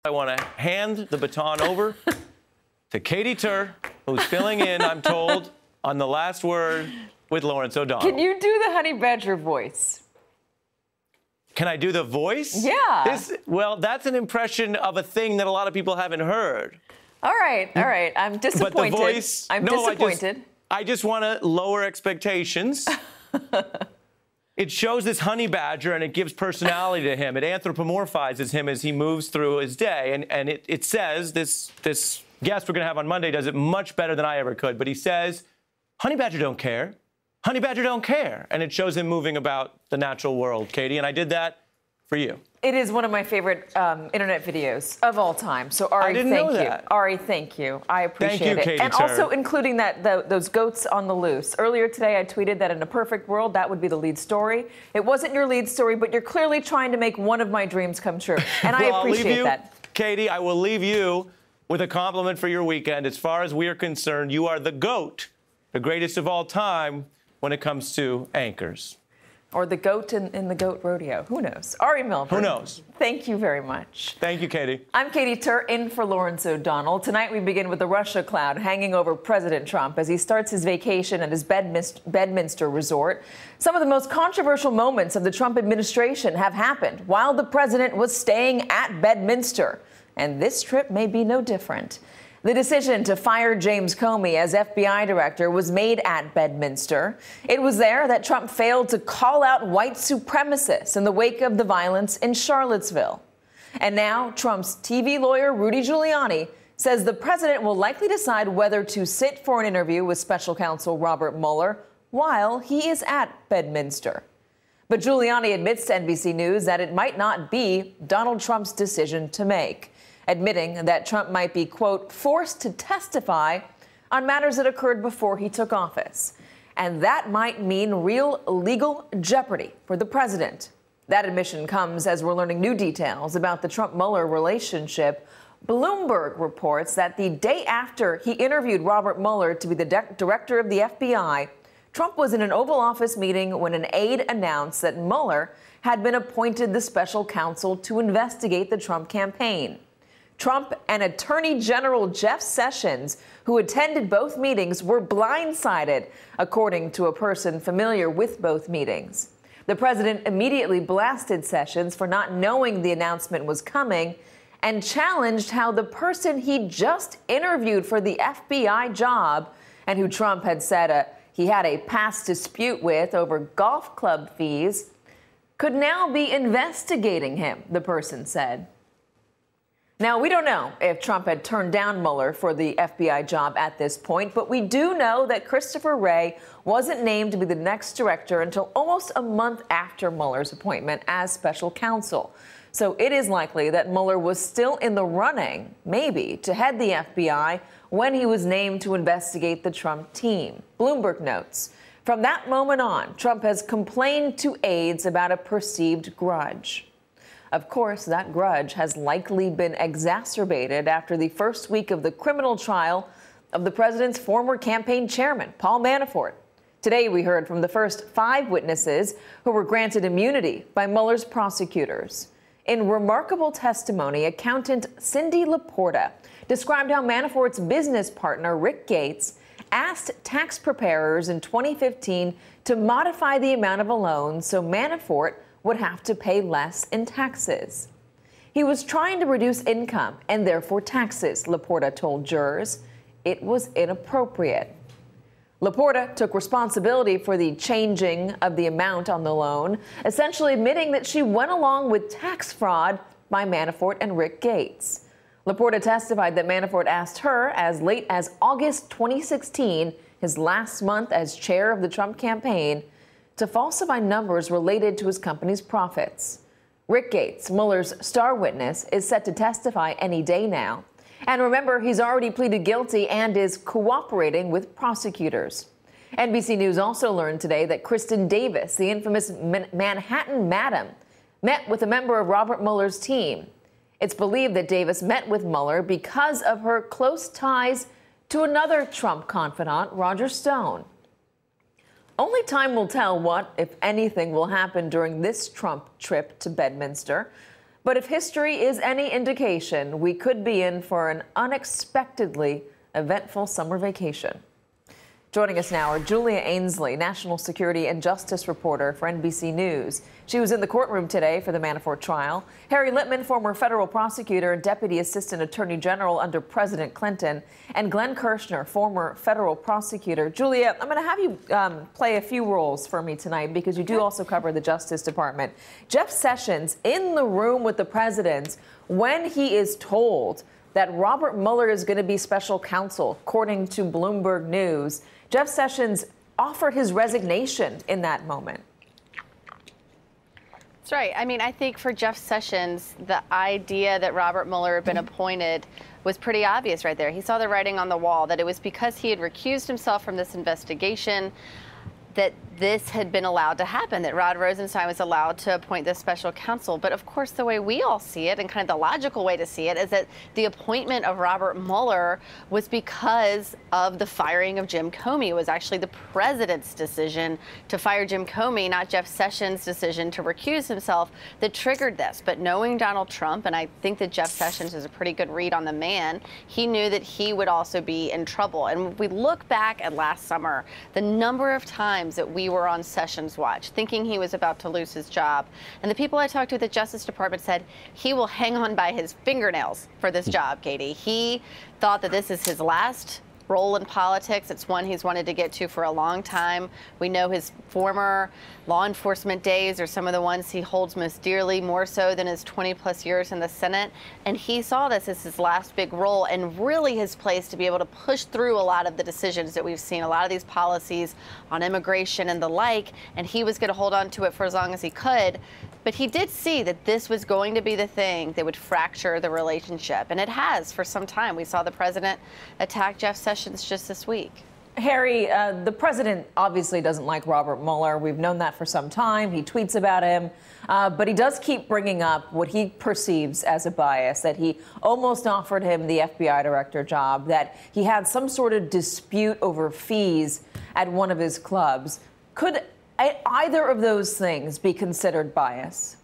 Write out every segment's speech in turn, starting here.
I want to hand the baton over to Katie Tur, who's filling in, I'm told, on the last word with Lawrence O'Donnell. Can you do the Honey Badger voice? Can I do the voice? Yeah. Well, that's an impression of a thing that a lot of people haven't heard. All right. I'm disappointed. But the voice, I'm disappointed. I just want to lower expectations. It shows this honey badger, and it gives personality to him. It anthropomorphizes him as he moves through his day. And it says, this guest we're going to have on Monday does it much better than I ever could. But he says, honey badger don't care. Honey badger don't care. And it shows him moving about the natural world, Katie. And I did that for you. It is one of my favorite internet videos of all time. So, Ari, thank you. Ari, thank you. I appreciate it. Thank you, Katie And Tur. also including those goats on the loose. Earlier today, I tweeted that in a perfect world, that would be the lead story. It wasn't your lead story, but you're clearly trying to make one of my dreams come true. And Well, I appreciate that. Katie, I will leave you with a compliment for your weekend. As far as we are concerned, you are the GOAT, the greatest of all time when it comes to anchors. Or the goat in the goat rodeo. Who knows? Ari Melber. Who knows? Thank you very much. Thank you, Katie. I'm Katie Tur, in for Lawrence O'Donnell. Tonight we begin with the Russia cloud hanging over President Trump as he starts his vacation at his Bedminster resort. Some of the most controversial moments of the Trump administration have happened while the president was staying at Bedminster. And this trip may be no different. The decision to fire James Comey as FBI director was made at Bedminster. It was there that Trump failed to call out white supremacists in the wake of the violence in Charlottesville. And now Trump's TV lawyer, Rudy Giuliani, says the president will likely decide whether to sit for an interview with special counsel Robert Mueller while he is at Bedminster. But Giuliani admits to NBC News that it might not be Donald Trump's decision to make, admitting that Trump might be, quote, forced to testify on matters that occurred before he took office. And that might mean real legal jeopardy for the president. That admission comes as we're learning new details about the Trump-Mueller relationship. Bloomberg reports that the day after he interviewed Robert Mueller to be the director of the FBI, Trump was in an Oval Office meeting when an aide announced that Mueller had been appointed the special counsel to investigate the Trump campaign. Trump and Attorney General Jeff Sessions, who attended both meetings, were blindsided, according to a person familiar with both meetings. The president immediately blasted Sessions for not knowing the announcement was coming and challenged how the person he just interviewed for the FBI job, and who Trump had said he had a past dispute with over golf club fees, could now be investigating him, the person said. Now, we don't know if Trump had turned down Mueller for the FBI job at this point, but we do know that Christopher Wray wasn't named to be the next director until almost a month after Mueller's appointment as special counsel. So it is likely that Mueller was still in the running, maybe, to head the FBI when he was named to investigate the Trump team. Bloomberg notes, from that moment on, Trump has complained to aides about a perceived grudge. Of course, that grudge has likely been exacerbated after the first week of the criminal trial of the president's former campaign chairman, Paul Manafort. Today, we heard from the first 5 witnesses who were granted immunity by Mueller's prosecutors. In remarkable testimony, accountant Cindy Laporta described how Manafort's business partner, Rick Gates, asked tax preparers in 2015 to modify the amount of a loan so Manafort would have to pay less in taxes. He was trying to reduce income and therefore taxes, Laporta told jurors. It was inappropriate. Laporta took responsibility for the changing of the amount on the loan, essentially admitting that she went along with tax fraud by Manafort and Rick Gates. Laporta testified that Manafort asked her as late as August 2016, his last month as chair of the Trump campaign, to falsify numbers related to his company's profits. Rick Gates, Mueller's star witness, is set to testify any day now. And remember, he's already pleaded guilty and is cooperating with prosecutors. NBC News also learned today that Kristen Davis, the infamous Manhattan Madam, met with a member of Robert Mueller's team. It's believed that Davis met with Mueller because of her close ties to another Trump confidant, Roger Stone. Only time will tell what, if anything, will happen during this Trump trip to Bedminster. But if history is any indication, we could be in for an unexpectedly eventful summer vacation. Joining us now are Julia Ainsley, national security and justice reporter for NBC News. She was in the courtroom today for the Manafort trial. Harry Litman, former federal prosecutor and deputy assistant attorney general under President Clinton, and Glenn Kirshner, former federal prosecutor. Julia, I'm going to have you play a few roles for me tonight because you do also cover the Justice Department. Jeff Sessions in the room with the president when he is told that Robert Mueller is going to be special counsel, according to Bloomberg News. Jeff Sessions offered his resignation in that moment. That's right. I mean, I think for Jeff Sessions, the idea that Robert Mueller had been appointed was pretty obvious right there. He saw the writing on the wall, that it was because he had recused himself from this investigation that this had been allowed to happen, that Rod Rosenstein was allowed to appoint this special counsel. But of course, the way we all see it, and kind of the logical way to see it, is that the appointment of Robert Mueller was because of the firing of Jim Comey. It was actually the president's decision to fire Jim Comey, not Jeff Sessions' decision to recuse himself, that triggered this. But knowing Donald Trump, and I think that Jeff Sessions is a pretty good read on the man, he knew that he would also be in trouble. And when we look back at last summer, the number of times that we were on Sessions' watch, thinking he was about to lose his job. And the people I talked to at the Justice Department said he will hang on by his fingernails for this job, Katie. He thought that this is his last role in politics. It's one he's wanted to get to for a long time. We know his former law enforcement days are some of the ones he holds most dearly, more so than his 20-plus years in the Senate. And he saw this as his last big role and really his place to be able to push through a lot of the decisions that we've seen, a lot of these policies on immigration and the like, and he was going to hold on to it for as long as he could. But he did see that this was going to be the thing that would fracture the relationship, and it has for some time. We saw the president attack Jeff Sessions just this week. Harry, the president obviously doesn't like Robert Mueller. We've known that for some time. He tweets about him, but he does keep bringing up what he perceives as a bias, that he almost offered him the FBI director job, that he had some sort of dispute over fees at one of his clubs. Could either of those things be considered bias?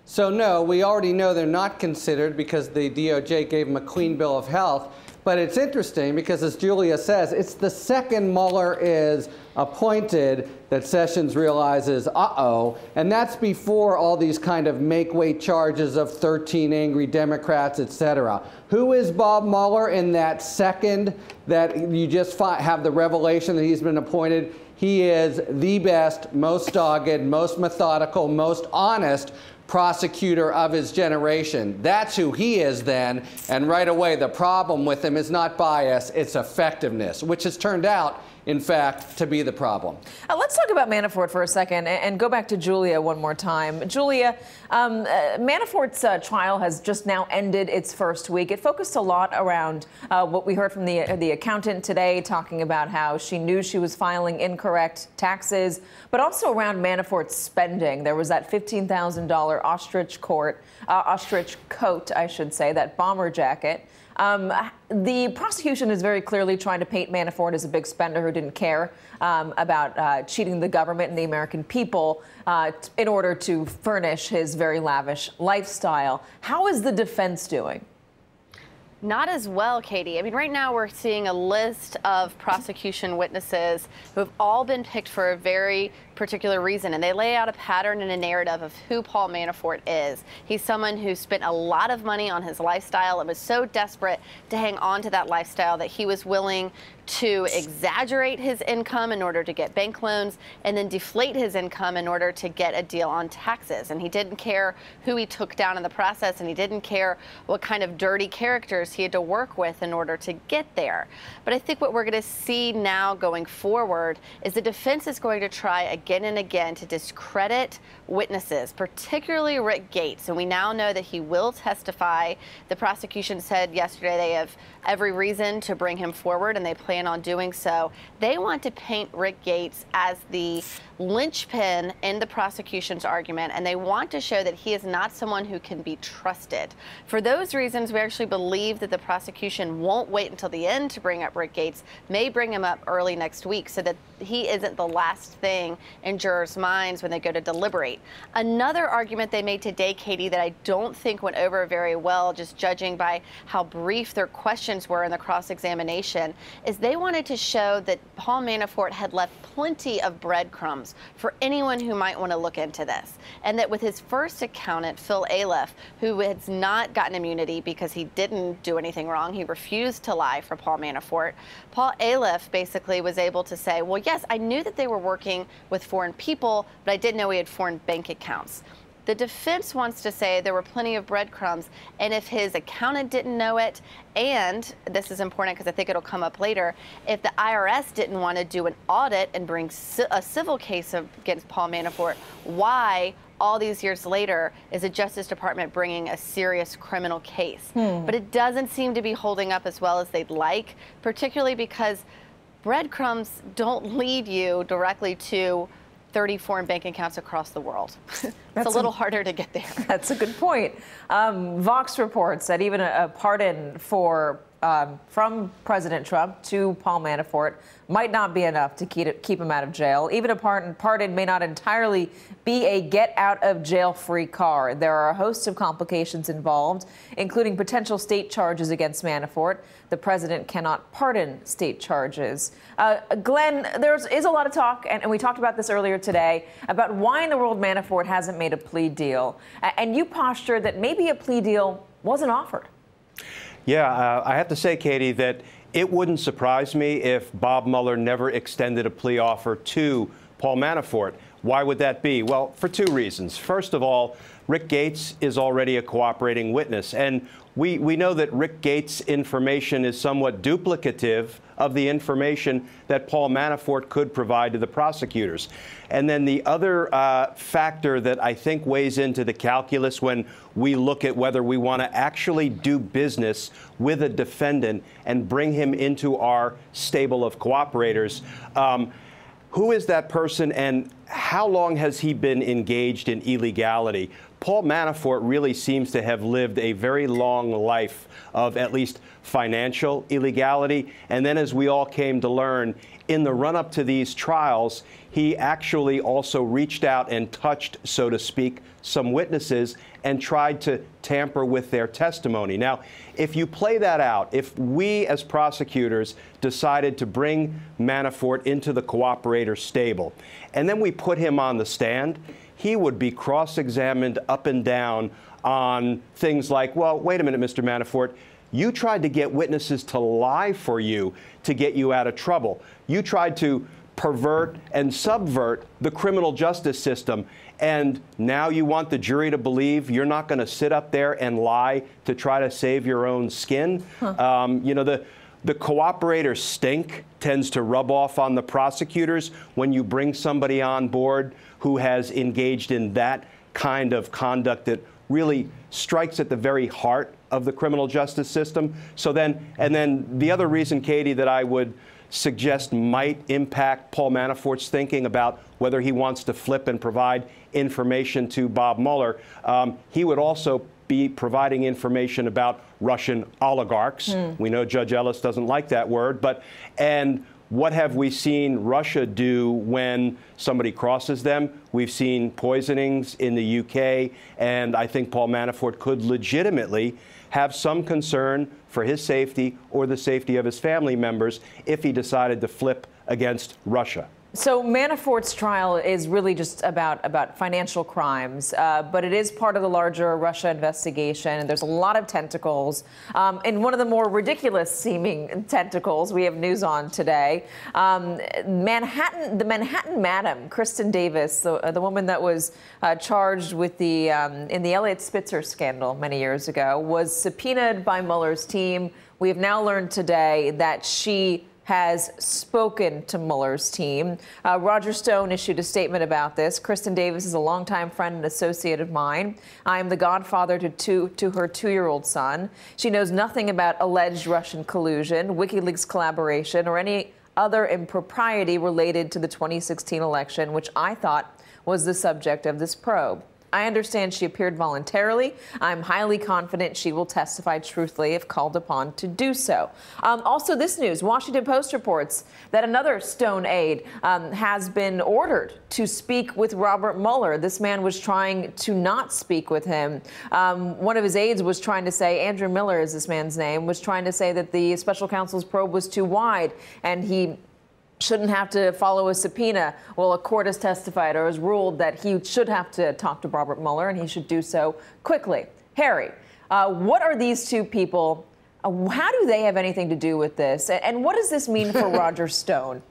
So no, we already know they're not considered because the DOJ gave him a clean bill of health. But it's interesting because, as Julia says, it's the second Mueller is appointed that Sessions realizes, uh-oh, and that's before all these kind of make-weight charges of 13 angry Democrats, et cetera. Who is Bob Mueller in that second that you just have the revelation that he's been appointed? He is the best, most dogged, most methodical, most honest prosecutor of his generation. That's who he is then. And right away, the problem with him is not bias, it's effectiveness, which has turned out, in fact, to be the problem. Let's talk about Manafort for a second and go back to Julia one more time. Julia, Manafort's trial has just now ended its first week. It focused a lot around what we heard from the accountant today, talking about how she knew she was filing incorrect taxes, but also around Manafort's spending. There was that $15,000 ostrich coat, I should say, that bomber jacket. The prosecution is very clearly trying to paint Manafort as a big spender who didn't care about cheating the government and the American people in order to furnish his very lavish lifestyle. How is the defense doing? Not as well, Katie. I mean, right now we're seeing a list of prosecution witnesses who have all been picked for a very particular reason, and they lay out a pattern and a narrative of who Paul Manafort is. He's someone who spent a lot of money on his lifestyle and was so desperate to hang on to that lifestyle that he was willing to exaggerate his income in order to get bank loans and then deflate his income in order to get a deal on taxes. And he didn't care who he took down in the process, and he didn't care what kind of dirty characters he had to work with in order to get there. But I think what we're going to see now going forward is the defense is going to try again and again to discredit witnesses, particularly Rick Gates. And we now know that he will testify. The prosecution said yesterday they have every reason to bring him forward, and they plan on doing so. They want to paint Rick Gates as the linchpin in the prosecution's argument, and they want to show that he is not someone who can be trusted. For those reasons, we actually believe that the prosecution won't wait until the end to bring up Rick Gates, may bring him up early next week so that he isn't the last thing in jurors' minds when they go to deliberate. Another argument they made today, Katie, that I don't think went over very well, just judging by how brief their questions were in the cross-examination, is they wanted to show that Paul Manafort had left plenty of breadcrumbs for anyone who might want to look into this. And that with his first accountant, Phil Aleph, who has not gotten immunity because he didn't do anything wrong, he refused to lie for Paul Manafort, Paul Aleph basically was able to say, well, yes, I knew that they were working with foreign people, but I didn't know he had foreign bank accounts. The defense wants to say there were plenty of breadcrumbs, and if his accountant didn't know it, and this is important because I think it'll come up later, if the IRS didn't want to do an audit and bring a civil case against Paul Manafort, why all these years later is the Justice Department bringing a serious criminal case? But it doesn't seem to be holding up as well as they'd like, particularly because breadcrumbs don't lead you directly to 30 foreign bank accounts across the world. It's a little harder to get there. That's a good point. Vox reports that even a pardon from President Trump to Paul Manafort might not be enough to keep him out of jail. Even a pardon may not entirely be a get-out-of-jail-free card. There are a host of complications involved, including potential state charges against Manafort. The president cannot pardon state charges. Glenn, there is a lot of talk, and we talked about this earlier today, about why in the world Manafort hasn't made a plea deal. And you postured that maybe a plea deal wasn't offered. Yeah, I have to say, Katie, that it wouldn't surprise me if Bob Mueller never extended a plea offer to Paul Manafort. Why would that be? Well, for two reasons. First of all, Rick Gates is already a cooperating witness, and we know that Rick Gates' information is somewhat duplicative of the information that Paul Manafort could provide to the prosecutors. And then the other factor that I think weighs into the calculus when we look at whether we want to actually do business with a defendant and bring him into our stable of cooperators, who is that person and how long has he been engaged in illegality? Paul Manafort really seems to have lived a very long life of at least financial illegality. And then, as we all came to learn, in the run-up to these trials, he actually also reached out and touched, so to speak, some witnesses and tried to tamper with their testimony. Now, if you play that out, if we as prosecutors decided to bring Manafort into the cooperator stable, and then we put him on the stand, he would be cross-examined up and down on things like, well, wait a minute, Mr. Manafort, you tried to get witnesses to lie for you to get you out of trouble. You tried to pervert and subvert the criminal justice system, and now you want the jury to believe you're not going to sit up there and lie to try to save your own skin? You know, the cooperator stink tends to rub off on the prosecutors when you bring somebody on board who has engaged in that kind of conduct that really strikes at the very heart of the criminal justice system. So then, and then the other reason, Katie, that I would suggest might impact Paul Manafort's thinking about whether he wants to flip and provide information to Bob Mueller, he would also be providing information about Russian oligarchs. We know Judge Ellis doesn't like that word, and what have we seen Russia do when somebody crosses them? We've seen poisonings in the UK, and I think Paul Manafort could legitimately have some concern for his safety or the safety of his family members if he decided to flip against Russia. So Manafort's trial is really just about financial crimes, but it is part of the larger Russia investigation, and there's a lot of tentacles. And one of the more ridiculous-seeming tentacles we have news on today, the Manhattan Madam, Kristen Davis, the woman that was charged with in the Elliot Spitzer scandal many years ago, was subpoenaed by Mueller's team. We have now learned today that she has spoken to Mueller's team. Roger Stone issued a statement about this. Kristen Davis is a longtime friend and associate of mine. I am the godfather to her 2-year-old son. She knows nothing about alleged Russian collusion, WikiLeaks collaboration, or any other impropriety related to the 2016 election, which I thought was the subject of this probe. I understand she appeared voluntarily. I'm highly confident she will testify truthfully if called upon to do so. Also, this news, Washington Post reports that another Stone aide has been ordered to speak with Robert Mueller. This man was trying to not speak with him. One of his aides was trying to say, Andrew Miller is this man's name, was trying to say that the special counsel's probe was too wide and he shouldn't have to follow a subpoena. Well, a court has testified or has ruled that he should have to talk to Robert Mueller and he should do so quickly. Harry, what are these two people? How do they have anything to do with this? And what does this mean for Roger Stone?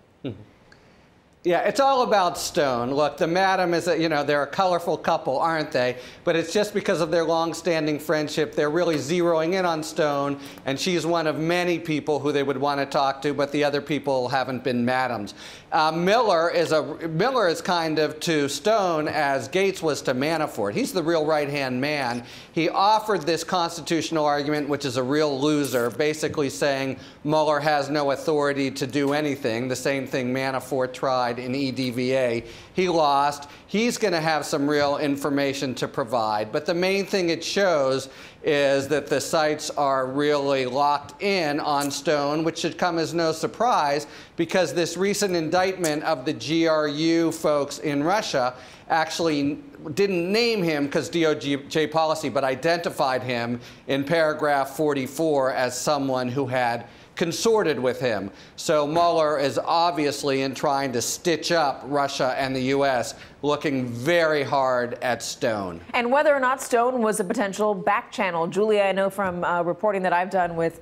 Yeah, it's all about Stone. Look, the madam is, they're a colorful couple, aren't they? But it's just because of their long-standing friendship. They're really zeroing in on Stone, and she's one of many people who they would want to talk to, but the other people haven't been madams. Miller is kind of to Stone as Gates was to Manafort. He's the real right-hand man. He offered this constitutional argument, which is a real loser, basically saying Mueller has no authority to do anything, the same thing Manafort tried in EDVA. He lost. He's going to have some real information to provide. But the main thing it shows is that the sights are really locked in on Stone, which should come as no surprise because this recent indictment of the GRU folks in Russia actually didn't name him because DOJ policy, but identified him in paragraph 44 as someone who had consorted with him. So Mueller is obviously in trying to stitch up Russia and the U.S., looking very hard at Stone. And whether or not Stone was a potential back channel, Julia, I know from reporting that I've done with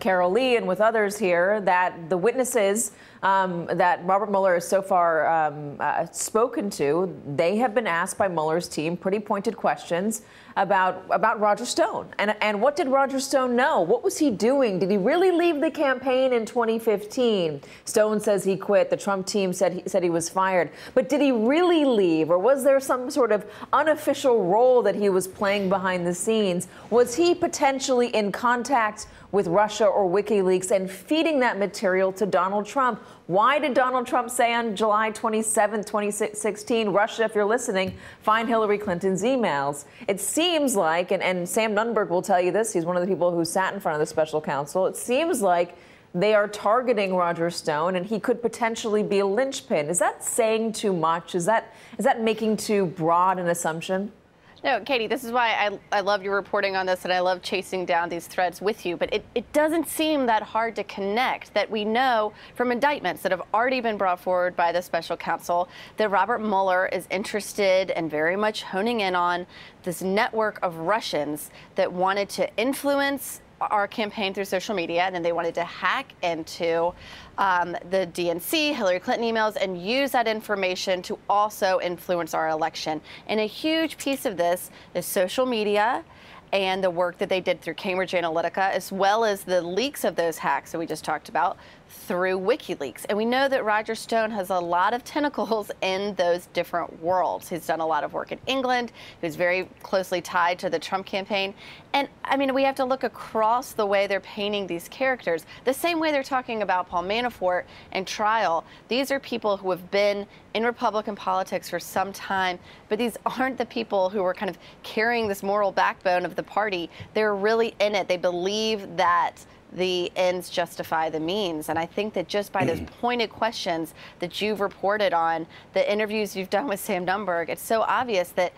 Carol Lee and with others here, that the witnesses that Robert Mueller has so far spoken to, they have been asked by Mueller's team pretty pointed questions about Roger Stone. And what did Roger Stone know? What was he doing? Did he really leave the campaign in 2015? Stone says he quit. The Trump team said he was fired. But did he really leave? Or was there some sort of unofficial role that he was playing behind the scenes? Was he potentially in contact with Russia or WikiLeaks and feeding that material to Donald Trump? Why did Donald Trump say on July 27, 2016, Russia, if you're listening, find Hillary Clinton's emails? It seems like, and Sam Nunberg will tell you this, he's one of the people who sat in front of the special counsel, it seems like they are targeting Roger Stone and he could potentially be a linchpin. Is that saying too much? Is that making too broad an assumption? No, Katie, this is why I love your reporting on this and I love chasing down these threads with you. But it doesn't seem that hard to connect that we know from indictments that have already been brought forward by the special counsel that Robert Mueller is interested and very much honing in on this network of Russians that wanted to influence our campaign through social media, and then they wanted to hack into the DNC, Hillary Clinton emails, and use that information to also influence our election. And a huge piece of this is social media and the work that they did through Cambridge Analytica, as well as the leaks of those hacks that we just talked about through WikiLeaks. And we know that Roger Stone has a lot of tentacles in those different worlds. He's done a lot of work in England. He was very closely tied to the Trump campaign. And I mean, we have to look across the way they're painting these characters. The same way they're talking about Paul Manafort and trial. These are people who have been in Republican politics for some time, but these aren't the people who are kind of carrying this moral backbone of the party. They're really in it. They believe that the ends justify the means. And I think that just by those pointed questions that you've reported on, the interviews you've done with Sam Nunberg, it's so obvious that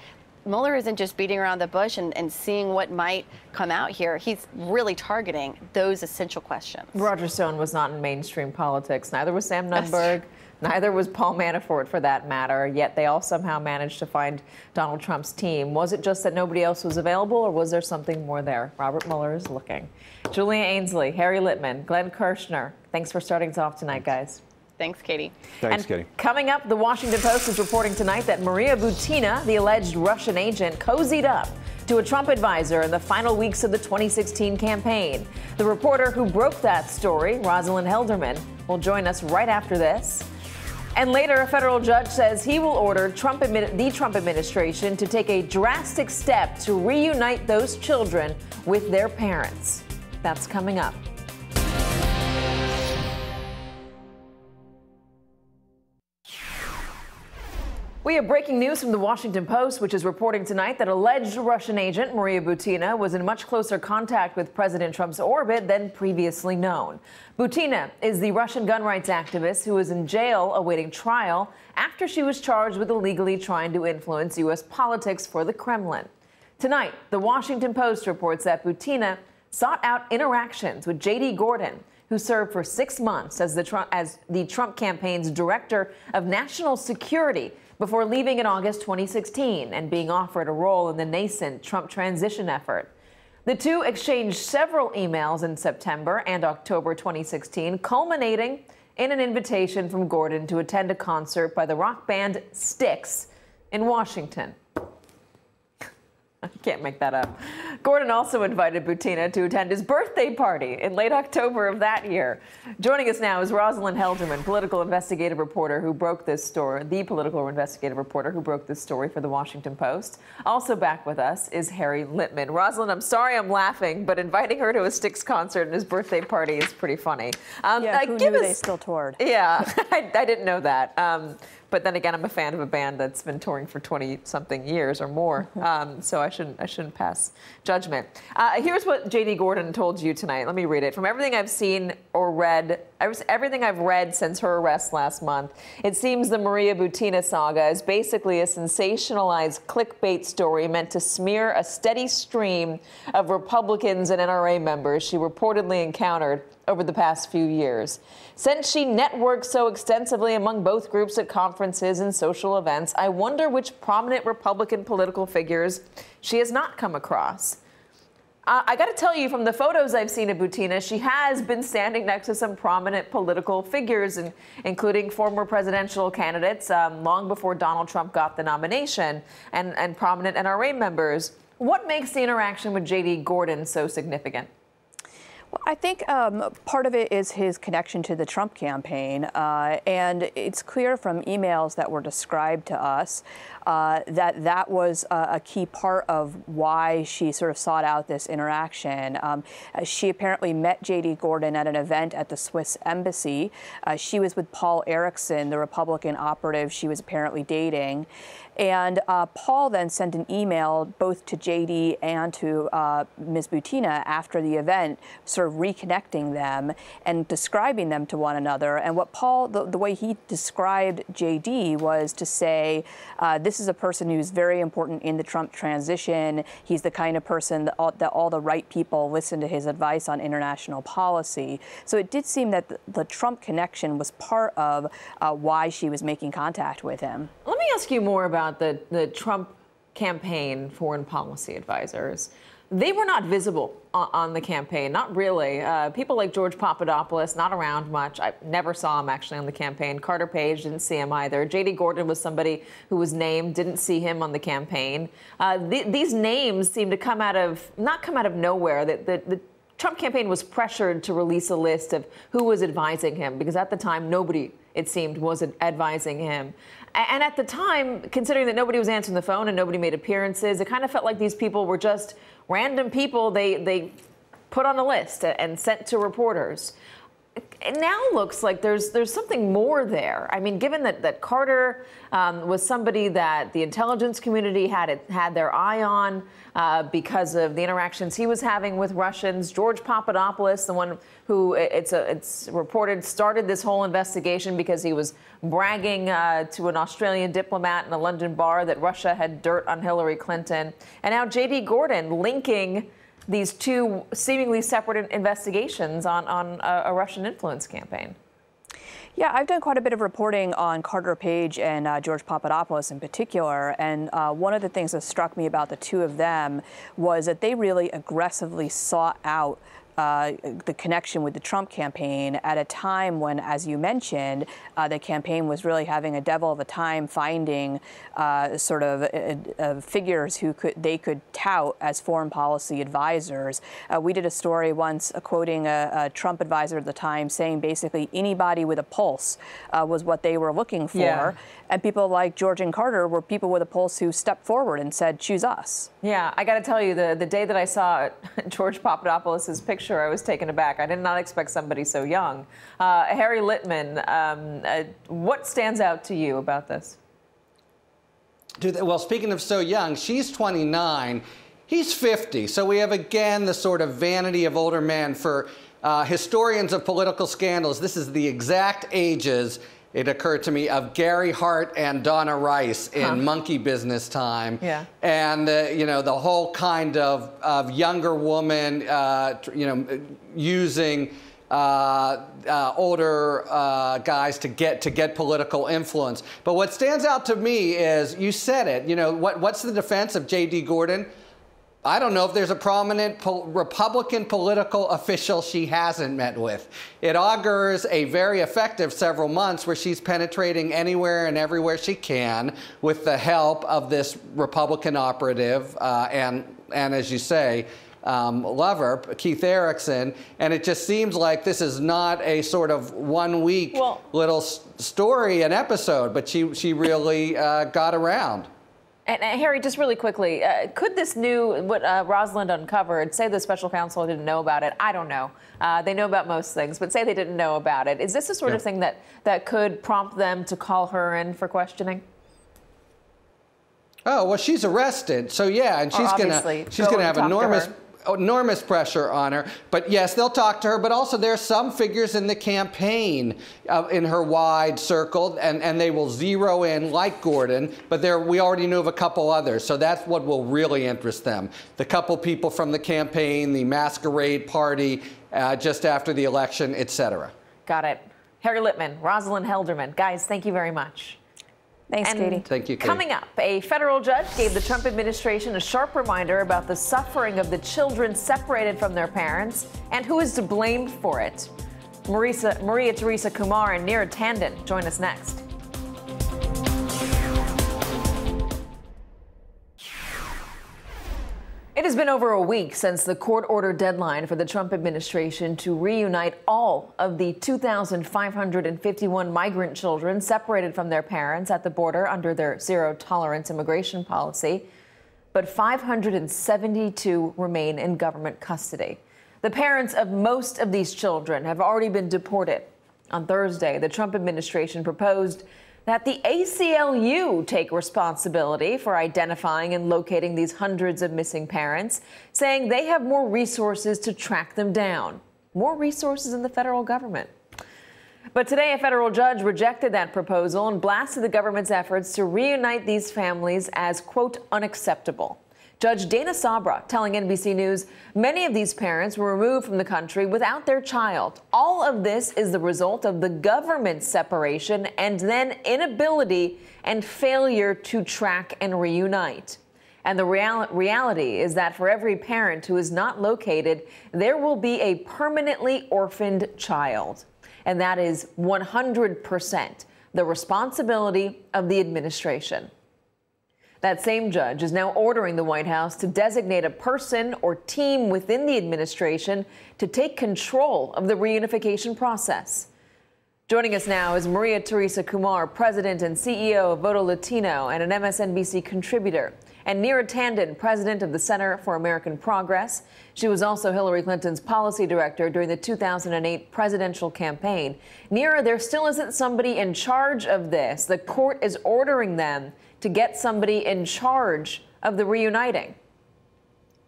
Mueller isn't just beating around the bush and seeing what might come out here. He's really targeting those essential questions. Roger Stone was not in mainstream politics. Neither was Sam Nunberg. Neither was Paul Manafort, for that matter, yet they all somehow managed to find Donald Trump's team. Was it just that nobody else was available, or was there something more there? Robert Mueller is looking. Julia Ainsley, Harry Litman, Glenn Kirshner, thanks for starting us off tonight, guys. Thanks, Katie. Thanks, Katie. Coming up, the Washington Post is reporting tonight that Maria Butina, the alleged Russian agent, cozied up to a Trump advisor in the final weeks of the 2016 campaign. The reporter who broke that story, Rosalind Helderman, will join us right after this. And later, a federal judge says he will order the Trump administration to take a drastic step to reunite those children with their parents. That's coming up. We have breaking news from the Washington Post, which is reporting tonight that alleged Russian agent Maria Butina was in much closer contact with President Trump's orbit than previously known. Butina is the Russian gun rights activist who is in jail awaiting trial after she was charged with illegally trying to influence U.S. politics for the Kremlin. Tonight, the Washington Post reports that Butina sought out interactions with J.D. Gordon, who served for 6 months as the Trump campaign's director of national security before leaving in August 2016 and being offered a role in the nascent Trump transition effort. The two exchanged several emails in September and October 2016, culminating in an invitation from Gordon to attend a concert by the rock band Styx in Washington. I can't make that up. Gordon also invited Butina to attend his birthday party in late October of that year. Joining us now is Rosalind Helderman, political investigative reporter who broke this story, the political investigative reporter who broke this story for the Washington Post. Also back with us is Harry Litman. Rosalind, I'm sorry I'm laughing, but inviting her to a Styx concert and his birthday party is pretty funny. Who knew they still toured? Yeah, I didn't know that. But then again, I'm a fan of a band that's been touring for 20-something years or more, so I shouldn't pass judgment. Here's what J.D. Gordon told you tonight. Let me read it. From everything I've seen or read, everything I've read since her arrest last month, it seems the Maria Butina saga is basically a sensationalized clickbait story meant to smear a steady stream of Republicans and NRA members she reportedly encountered over the past few years. Since she networked so extensively among both groups at conferences and social events, I wonder which prominent Republican political figures she has not come across. I got to tell you, from the photos I've seen of Butina, she has been standing next to some prominent political figures, including former presidential candidates long before Donald Trump got the nomination, and prominent NRA members. What makes the interaction with J.D. Gordon so significant? Well, I think part of it is his connection to the Trump campaign, and it's clear from emails that were described to us that was a key part of why she sort of sought out this interaction. She apparently met J.D. Gordon at an event at the Swiss embassy. She was with Paul Erickson, the Republican operative she was apparently dating. And Paul then sent an email both to J.D. and to Ms. Butina after the event, sort of reconnecting them and describing them to one another. And what Paul, the way he described J.D. was to say, this is a person who's very important in the Trump transition. He's the kind of person that all the right people listen to his advice on international policy. So it did seem that the Trump connection was part of why she was making contact with him. Let me ask you more about the Trump campaign foreign policy advisors. They were not visible on the campaign, not really. People like George Papadopoulos, not around much. I never saw him actually on the campaign. Carter Page, didn't see him either. J.D. Gordon was somebody who was named, didn't see him on the campaign. These names seem to not come out of nowhere. The Trump campaign was pressured to release a list of who was advising him, because at the time, nobody, it seemed, was advising him. And at the time, considering that nobody was answering the phone and nobody made appearances, it kind of felt like these people were just random people they put on a list and sent to reporters. It now looks like there's something more there. I mean, given that Carter was somebody that the intelligence community had their eye on because of the interactions he was having with Russians. George Papadopoulos, the one who it's reported started this whole investigation because he was bragging to an Australian diplomat in a London bar that Russia had dirt on Hillary Clinton. And now J.D. Gordon linking these two seemingly separate investigations on a Russian influence campaign. Yeah, I've done quite a bit of reporting on Carter Page and George Papadopoulos in particular, and one of the things that struck me about the two of them was that they really aggressively sought out the connection with the Trump campaign at a time when, as you mentioned, the campaign was really having a devil of a time finding sort of figures who they could tout as foreign policy advisors. We did a story once quoting a Trump advisor at the time saying basically anybody with a pulse was what they were looking for. Yeah. And people like George and Carter were people with a pulse who stepped forward and said, choose us. Yeah, I got to tell you, the day that I saw George Papadopoulos' picture, I was taken aback. I did not expect somebody so young. Harry Litman, what stands out to you about this? Well, speaking of so young, she's 29. He's 50. So we have, again, the sort of vanity of older men. For historians of political scandals, this is the exact ages, it occurred to me, of Gary Hart and Donna Rice in Monkey Business Time. Yeah. And, you know, the whole kind of younger woman, you know, using older guys to get political influence. But what stands out to me is, you said it, you know, what's the defense of J.D. Gordon? I don't know if there's a prominent Republican political official she hasn't met with. It augurs a very effective several months where she's penetrating anywhere and everywhere she can with the help of this Republican operative and as you say, lover, Keith Erickson. And it just seems like this is not a sort of 1 week little story, an episode, but she really got around. And Harry, just really quickly, could this what Rosalind uncovered, say the special counsel didn't know about it? I don't know. They know about most things, but say they didn't know about it. Is this the sort of thing that could prompt them to call her in for questioning? Oh, well, she's arrested. So, yeah, and she's gonna have enormous pressure on her. But yes, they'll talk to her, but also there's some figures in the campaign in her wide circle, and they will zero in like Gordon, but we already knew of a couple others, so that's what will really interest them. The couple people from the campaign, the masquerade party just after the election, etc. Got it. Harry Litman, Rosalind Helderman. Guys, thank you very much. Thanks, Katie. Thank you, Katie. Coming up, a federal judge gave the Trump administration a sharp reminder about the suffering of the children separated from their parents and who is to blame for it. Maria Teresa Kumar and Neera Tanden join us next. It has been over a week since the court-ordered deadline for the Trump administration to reunite all of the 2,551 migrant children separated from their parents at the border under their zero-tolerance immigration policy. But 572 remain in government custody. The parents of most of these children have already been deported. On Thursday, the Trump administration proposed that the ACLU take responsibility for identifying and locating these hundreds of missing parents, saying they have more resources to track them down. More resources in the federal government. But today, a federal judge rejected that proposal and blasted the government's efforts to reunite these families as, quote, unacceptable. Judge Dana Sabra telling NBC News many of these parents were removed from the country without their child. All of this is the result of the government's separation and then inability and failure to track and reunite. And the reality is that for every parent who is not located, there will be a permanently orphaned child. And that is 100% the responsibility of the administration. That same judge is now ordering the White House to designate a person or team within the administration to take control of the reunification process. Joining us now is Maria Teresa Kumar, president and CEO of Voto Latino and an MSNBC contributor, and Neera Tanden, president of the Center for American Progress. She was also Hillary Clinton's policy director during the 2008 presidential campaign. Neera, there still isn't somebody in charge of this. The court is ordering them to get somebody in charge of the reuniting.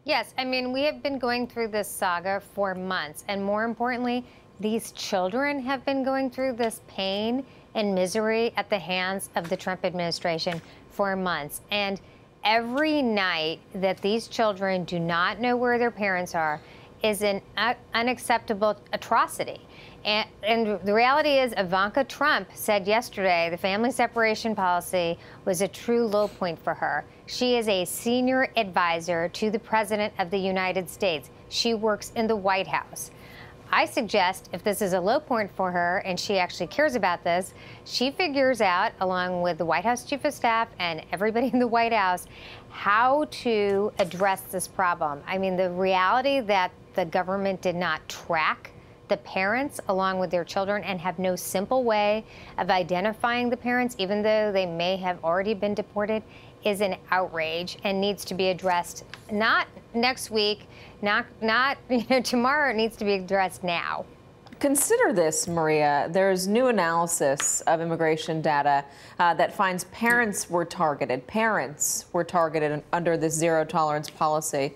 Yes, I mean, we have been going through this saga for months, and more importantly, these children have been going through this pain and misery at the hands of the Trump administration for months. And every night that these children do not know where their parents are is an unacceptable atrocity. And the reality is, Ivanka Trump said yesterday the family separation policy was a true low point for her. She is a senior advisor to the President of the United States. She works in the White House. I suggest if this is a low point for her and she actually cares about this, she figures out, along with the White House Chief of Staff and everybody in the White House, how to address this problem. I mean, the reality that the government did not track the parents along with their children and have no simple way of identifying the parents, even though they may have already been deported, is an outrage and needs to be addressed not next week, not tomorrow. It needs to be addressed now. Consider this, Maria. There's new analysis of immigration data that finds parents were targeted. Parents were targeted under this zero tolerance policy.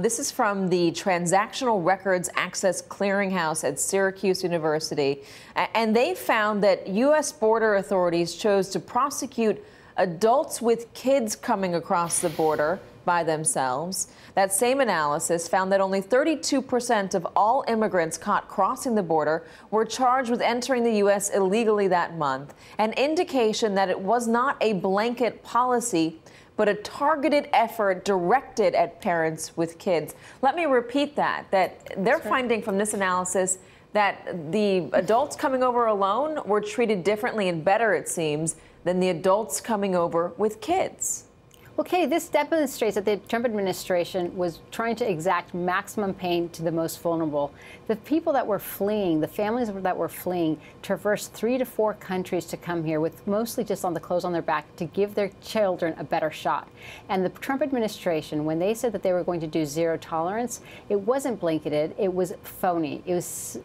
This is from the Transactional Records Access Clearinghouse at Syracuse University. And they found that U.S. border authorities chose to prosecute adults with kids coming across the border by themselves. That same analysis found that only 32% of all immigrants caught crossing the border were charged with entering the U.S. illegally that month, an indication that it was not a blanket policy, but a targeted effort directed at parents with kids. Let me repeat that they're finding from this analysis that the adults coming over alone were treated differently and better, it seems, than the adults coming over with kids. Okay, this demonstrates that the Trump administration was trying to exact maximum pain to the most vulnerable. The people that were fleeing, the families that were fleeing, traversed 3 to 4 countries to come here with mostly just on the clothes on their back to give their children a better shot. And the Trump administration, when they said that they were going to do zero tolerance, it wasn't blanketed, it was phony. It was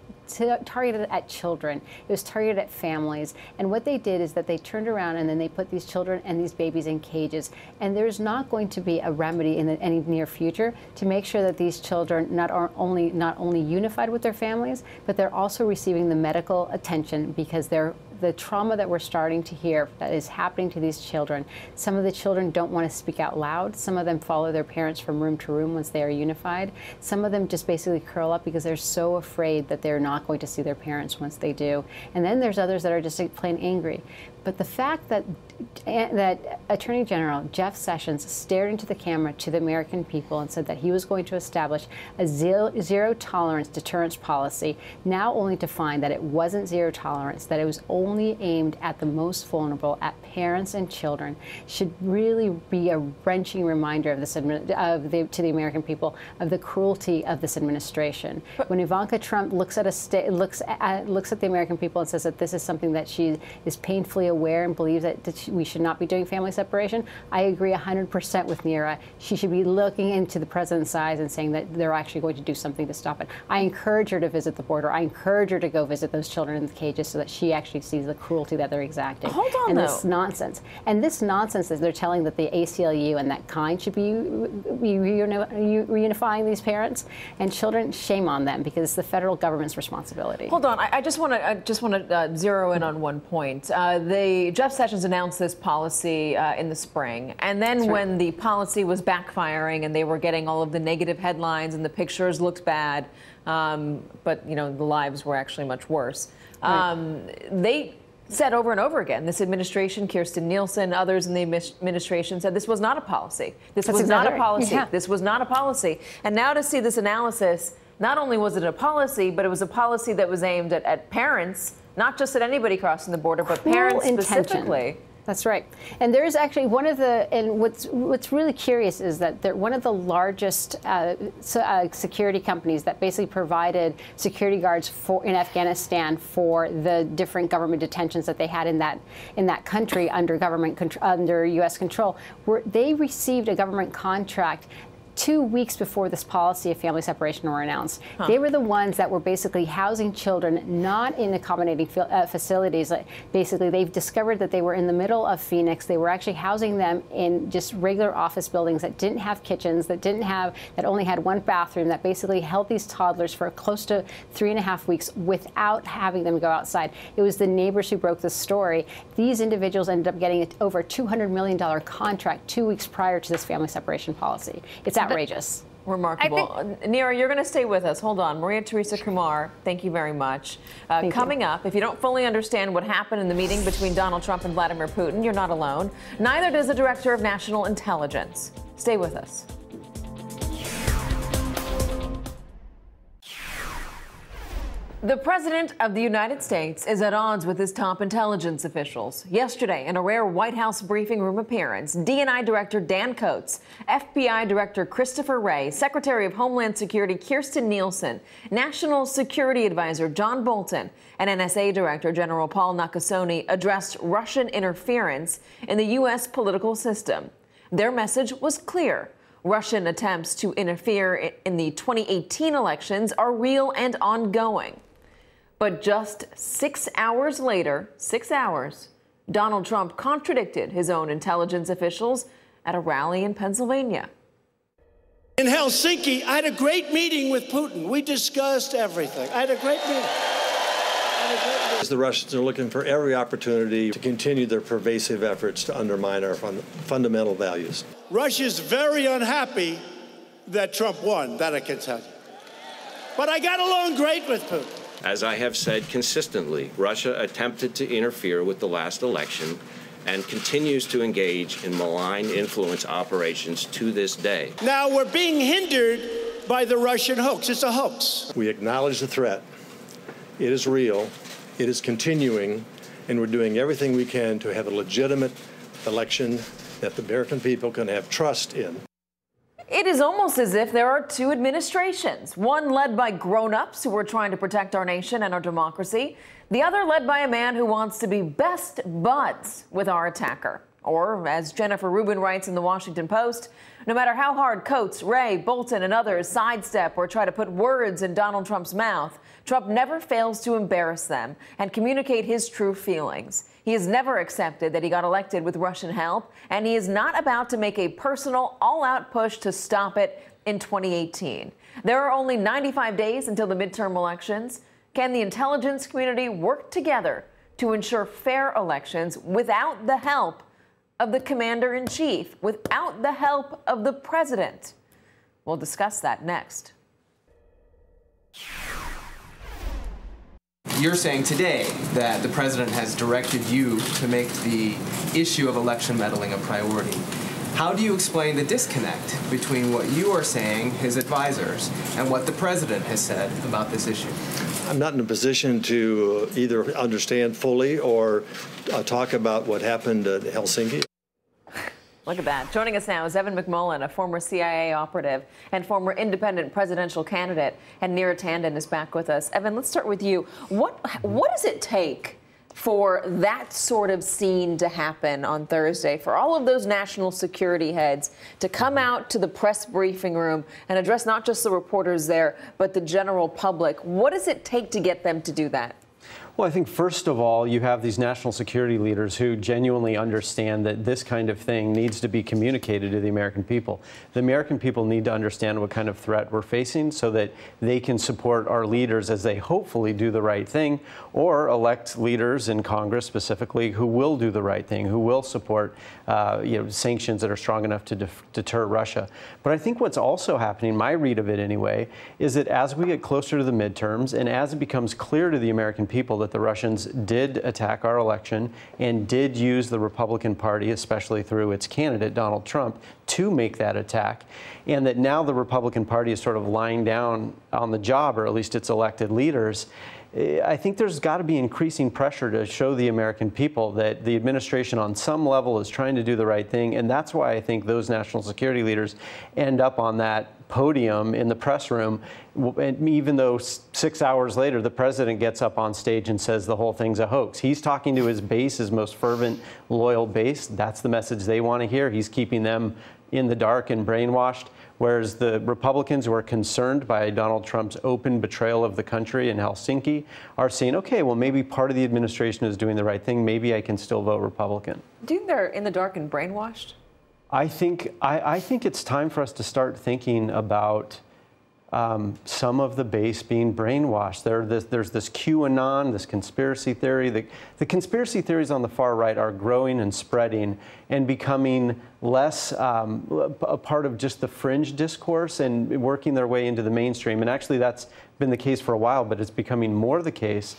targeted at children. It was targeted at families. And what they did is that they turned around and then they put these children and these babies in cages. And there's not going to be a remedy in any near future to make sure that these children are not only unified with their families, but they're also receiving the medical attention because the trauma that we're starting to hear that is happening to these children. Some of the children don't want to speak out loud. Some of them follow their parents from room to room once they are unified. Some of them just basically curl up because they're so afraid that they're not going to see their parents once they do. And then there's others that are just plain angry. But the fact that Attorney General Jeff Sessions stared into the camera to the American people and said that he was going to establish a zero tolerance deterrence policy, now only to find that it wasn't zero tolerance, that it was only aimed at the most vulnerable, at parents and children, should really be a wrenching reminder of to the American people of the cruelty of this administration. When Ivanka Trump looks at the American people and says that this is something that she is painfully aware and believes that we should not be doing family separation, I agree 100% with Neera. She should be looking into the president's eyes and saying that they're actually going to do something to stop it. I encourage her to visit the border. I encourage her to go visit those children in the cages so that she actually sees the cruelty that they're exacting. Hold on, and though. This nonsense. And this nonsense that they're telling that the ACLU and that kind should be reunifying these parents and children, shame on them, because it's the federal government's responsibility. Hold on, I just want to zero in on one point. Jeff Sessions announced this policy in the spring, and then when the policy was backfiring and they were getting all of the negative headlines and the pictures looked bad, but the lives were actually much worse. They said over and over again, this administration, Kirstjen Nielsen, others in the administration said this was not a policy. This was not a policy. Yeah. This was not a policy. And now to see this analysis, not only was it a policy, but it was a policy that was aimed at parents, not just at anybody crossing the border, but parents specifically. That's right. And there's actually what's really curious is that they're one of the largest security companies that basically provided security guards in Afghanistan for the different government detentions that they had in that country under U.S. control. They received a government contract 2 weeks before this policy of family separation were announced. They were the ones that were basically housing children not in accommodating facilities. Basically, they've discovered that they were in the middle of Phoenix. They were actually housing them in just regular office buildings that didn't have kitchens, that only had one bathroom, that basically held these toddlers for close to 3.5 weeks without having them go outside. It was the neighbors who broke the story. These individuals ended up getting over $200 million contract 2 weeks prior to this family separation policy. It's outrageous. Remarkable. Neera, you're going to stay with us. Hold on. Maria Teresa Kumar, thank you very much. Coming up, if you don't fully understand what happened in the meeting between Donald Trump and Vladimir Putin, you're not alone. Neither does the Director of National Intelligence. Stay with us. The President of the United States is at odds with his top intelligence officials. Yesterday, in a rare White House briefing room appearance, DNI Director Dan Coats, FBI Director Christopher Wray, Secretary of Homeland Security Kirstjen Nielsen, National Security Advisor John Bolton, and NSA Director General Paul Nakasone addressed Russian interference in the U.S. political system. Their message was clear. Russian attempts to interfere in the 2018 elections are real and ongoing. But just 6 hours later, 6 hours, Donald Trump contradicted his own intelligence officials at a rally in Pennsylvania. In Helsinki, I had a great meeting with Putin. We discussed everything. I had a great meeting. The Russians are looking for every opportunity to continue their pervasive efforts to undermine our fundamental values. Russia's very unhappy that Trump won, that I can tell you. But I got along great with Putin. As I have said consistently, Russia attempted to interfere with the last election and continues to engage in malign influence operations to this day. Now we're being hindered by the Russian hoax. It's a hoax. We acknowledge the threat. It is real. It is continuing, and we're doing everything we can to have a legitimate election that the American people can have trust in. It is almost as if there are two administrations, one led by grown-ups who are trying to protect our nation and our democracy, the other led by a man who wants to be best buds with our attacker. Or, as Jennifer Rubin writes in the Washington Post, no matter how hard Coates, Wray, Bolton, and others sidestep or try to put words in Donald Trump's mouth, Trump never fails to embarrass them and communicate his true feelings. He has never accepted that he got elected with Russian help, and he is not about to make a personal, all-out push to stop it in 2018. There are only 95 days until the midterm elections. Can the intelligence community work together to ensure fair elections without the help of the commander-in-chief, without the help of the president? We'll discuss that next. You're saying today that the president has directed you to make the issue of election meddling a priority. How do you explain the disconnect between what you are saying, his advisors, and what the president has said about this issue? I'm not in a position to either understand fully or talk about what happened at Helsinki. Look at that. Joining us now is Evan McMullin, a former CIA operative and former independent presidential candidate, and Neera Tanden is back with us. Evan, let's start with you. What does it take for that sort of scene to happen on Thursday, for all of those national security heads to come out to the press briefing room and address not just the reporters there, but the general public? What does it take to get them to do that? Well, I think first of all, you have these national security leaders who genuinely understand that this kind of thing needs to be communicated to the American people. The American people need to understand what kind of threat we're facing so that they can support our leaders as they hopefully do the right thing, or elect leaders in Congress specifically who will do the right thing, who will support sanctions that are strong enough to deter Russia. But I think what's also happening, my read of it anyway, is that as we get closer to the midterms and as it becomes clear to the American people that the Russians did attack our election and did use the Republican Party, especially through its candidate, Donald Trump, to make that attack, and that now the Republican Party is sort of lying down on the job, or at least its elected leaders, I think there's got to be increasing pressure to show the American people that the administration on some level is trying to do the right thing. And that's why I think those national security leaders end up on that podium in the press room. And even though 6 hours later, the president gets up on stage and says the whole thing's a hoax. He's talking to his base, his most fervent, loyal base. That's the message they want to hear. He's keeping them in the dark and brainwashed. Whereas the Republicans who are concerned by Donald Trump's open betrayal of the country in Helsinki are saying, okay, well, maybe part of the administration is doing the right thing. Maybe I can still vote Republican. Do you think they're in the dark and brainwashed? I think it's time for us to start thinking about some of the base being brainwashed. There's this QAnon, this conspiracy theory. The conspiracy theories on the far right are growing and spreading and becoming less a part of just the fringe discourse and working their way into the mainstream. And actually, that's been the case for a while, but it's becoming more the case.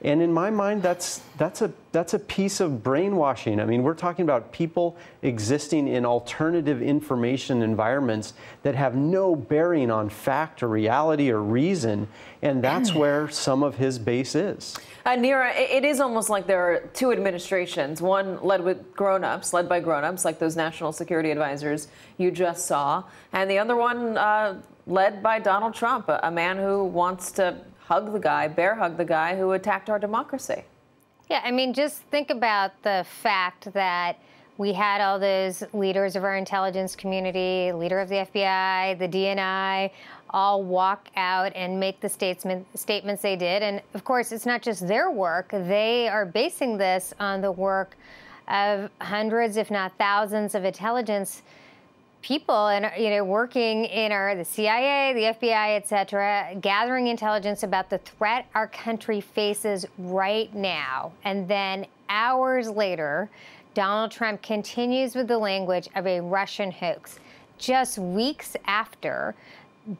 And in my mind, that's a piece of brainwashing. I mean, we're talking about people existing in alternative information environments that have no bearing on fact or reality or reason, and that's where some of his base is. Neera, it is almost like there are two administrations, one led by grown-ups, like those national security advisors you just saw, and the other one led by Donald Trump, a man who wants to bear hug the guy who attacked our democracy. Yeah, I mean, just think about the fact that we had all those leaders of our intelligence community, leader of the FBI, the DNI, all walk out and make the statements they did. And of course, it's not just their work. They are basing this on the work of hundreds, if not thousands, of intelligence people and working in the CIA, the FBI, et cetera, gathering intelligence about the threat our country faces right now. And then hours later, Donald Trump continues with the language of a Russian hoax. Just weeks after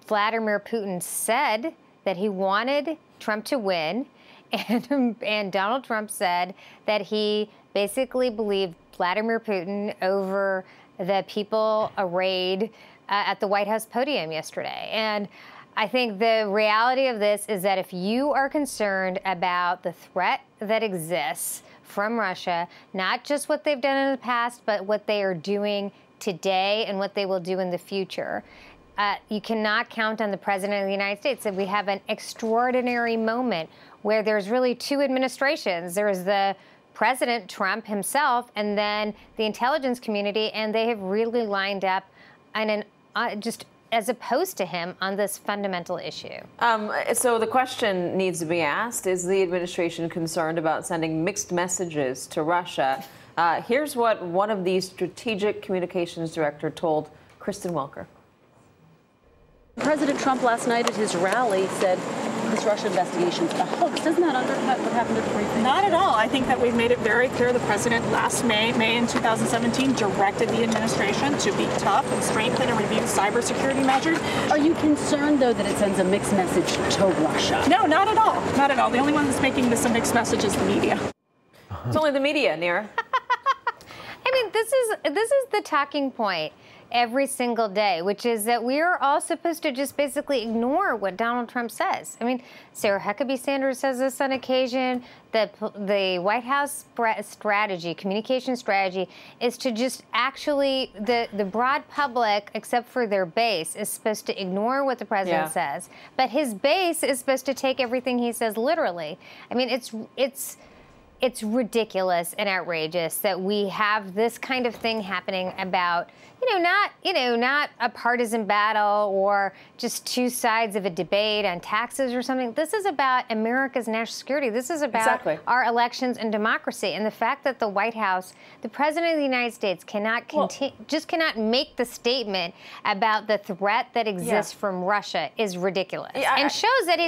Vladimir Putin said that he wanted Trump to win, and Donald Trump said that he basically believed Vladimir Putin over the people arrayed at the White House podium yesterday. And I think the reality of this is that if you are concerned about the threat that exists from Russia, not just what they've done in the past, but what they are doing today and what they will do in the future, you cannot count on the President of the United States. And we have an extraordinary moment where there's really two administrations. There's the President Trump himself and then the intelligence community, and they have really lined up on just as opposed to him on this fundamental issue. So the question needs to be asked, is the administration concerned about sending mixed messages to Russia? Here's what one of the strategic communications director told Kristen Welker. President Trump last night at his rally said this Russia investigation is a hoax. Doesn't that undercut what happened at the briefing? Not at all. I think that we've made it very clear. The president last May in 2017, directed the administration to be tough and strengthen and review cybersecurity measures. Are you concerned, though, that it sends a mixed message to Russia? No, not at all. Not at all. The only one that's making this a mixed message is the media. It's only the media, Neera. I mean, this is the talking point every single day, which is that we are all supposed to just basically ignore what Donald Trump says. I mean, Sarah Huckabee Sanders says this on occasion. The White House strategy, communication strategy, is to just actually, the broad public, except for their base, is supposed to ignore what the president says. But his base is supposed to take everything he says literally. I mean, it's ridiculous and outrageous that we have this kind of thing happening about, not a partisan battle or just two sides of a debate on taxes or something. This is about America's national security. This is about our elections and democracy. And the fact that the White House, the President of the United States cannot make the statement about the threat that exists from Russia is ridiculous. And shows that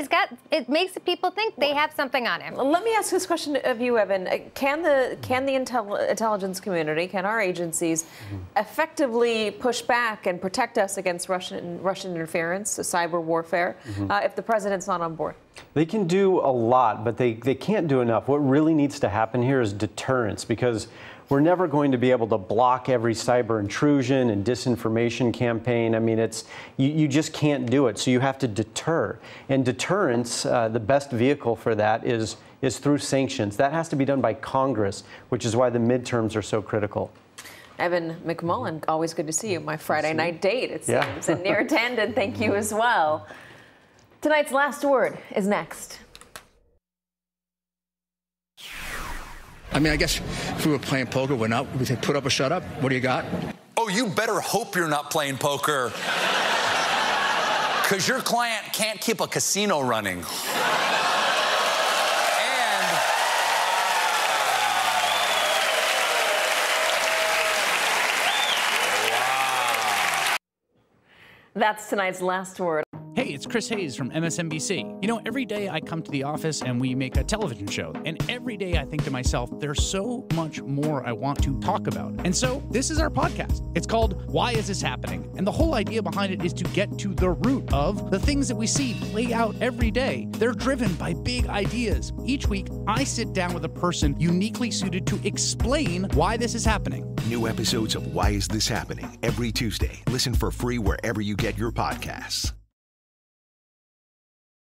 it makes the people think they have something on him. Let me ask this question of you, Evan. Can the intelligence community, can our agencies effectively push back and protect us against Russian interference, cyber warfare, if the president's not on board? They can do a lot, but they can't do enough. What really needs to happen here is deterrence, because we're never going to be able to block every cyber intrusion and disinformation campaign. I mean, you just can't do it. So you have to deter. And deterrence, the best vehicle for that is through sanctions. That has to be done by Congress, which is why the midterms are so critical. Evan McMullin, always good to see you. My Friday night date, it seems. And Neera Tanden, thank you as well. Tonight's last word is next. I mean, I guess if we were playing poker, we'd say, put up or shut up. What do you got? Oh, you better hope you're not playing poker. Because your client can't keep a casino running. That's tonight's last word. Hey, it's Chris Hayes from MSNBC. You know, every day I come to the office and we make a television show. And every day I think to myself, there's so much more I want to talk about. And so this is our podcast. It's called Why Is This Happening? And the whole idea behind it is to get to the root of the things that we see play out every day. They're driven by big ideas. Each week, I sit down with a person uniquely suited to explain why this is happening. New episodes of Why Is This Happening? Every Tuesday. Listen for free wherever you get your podcasts.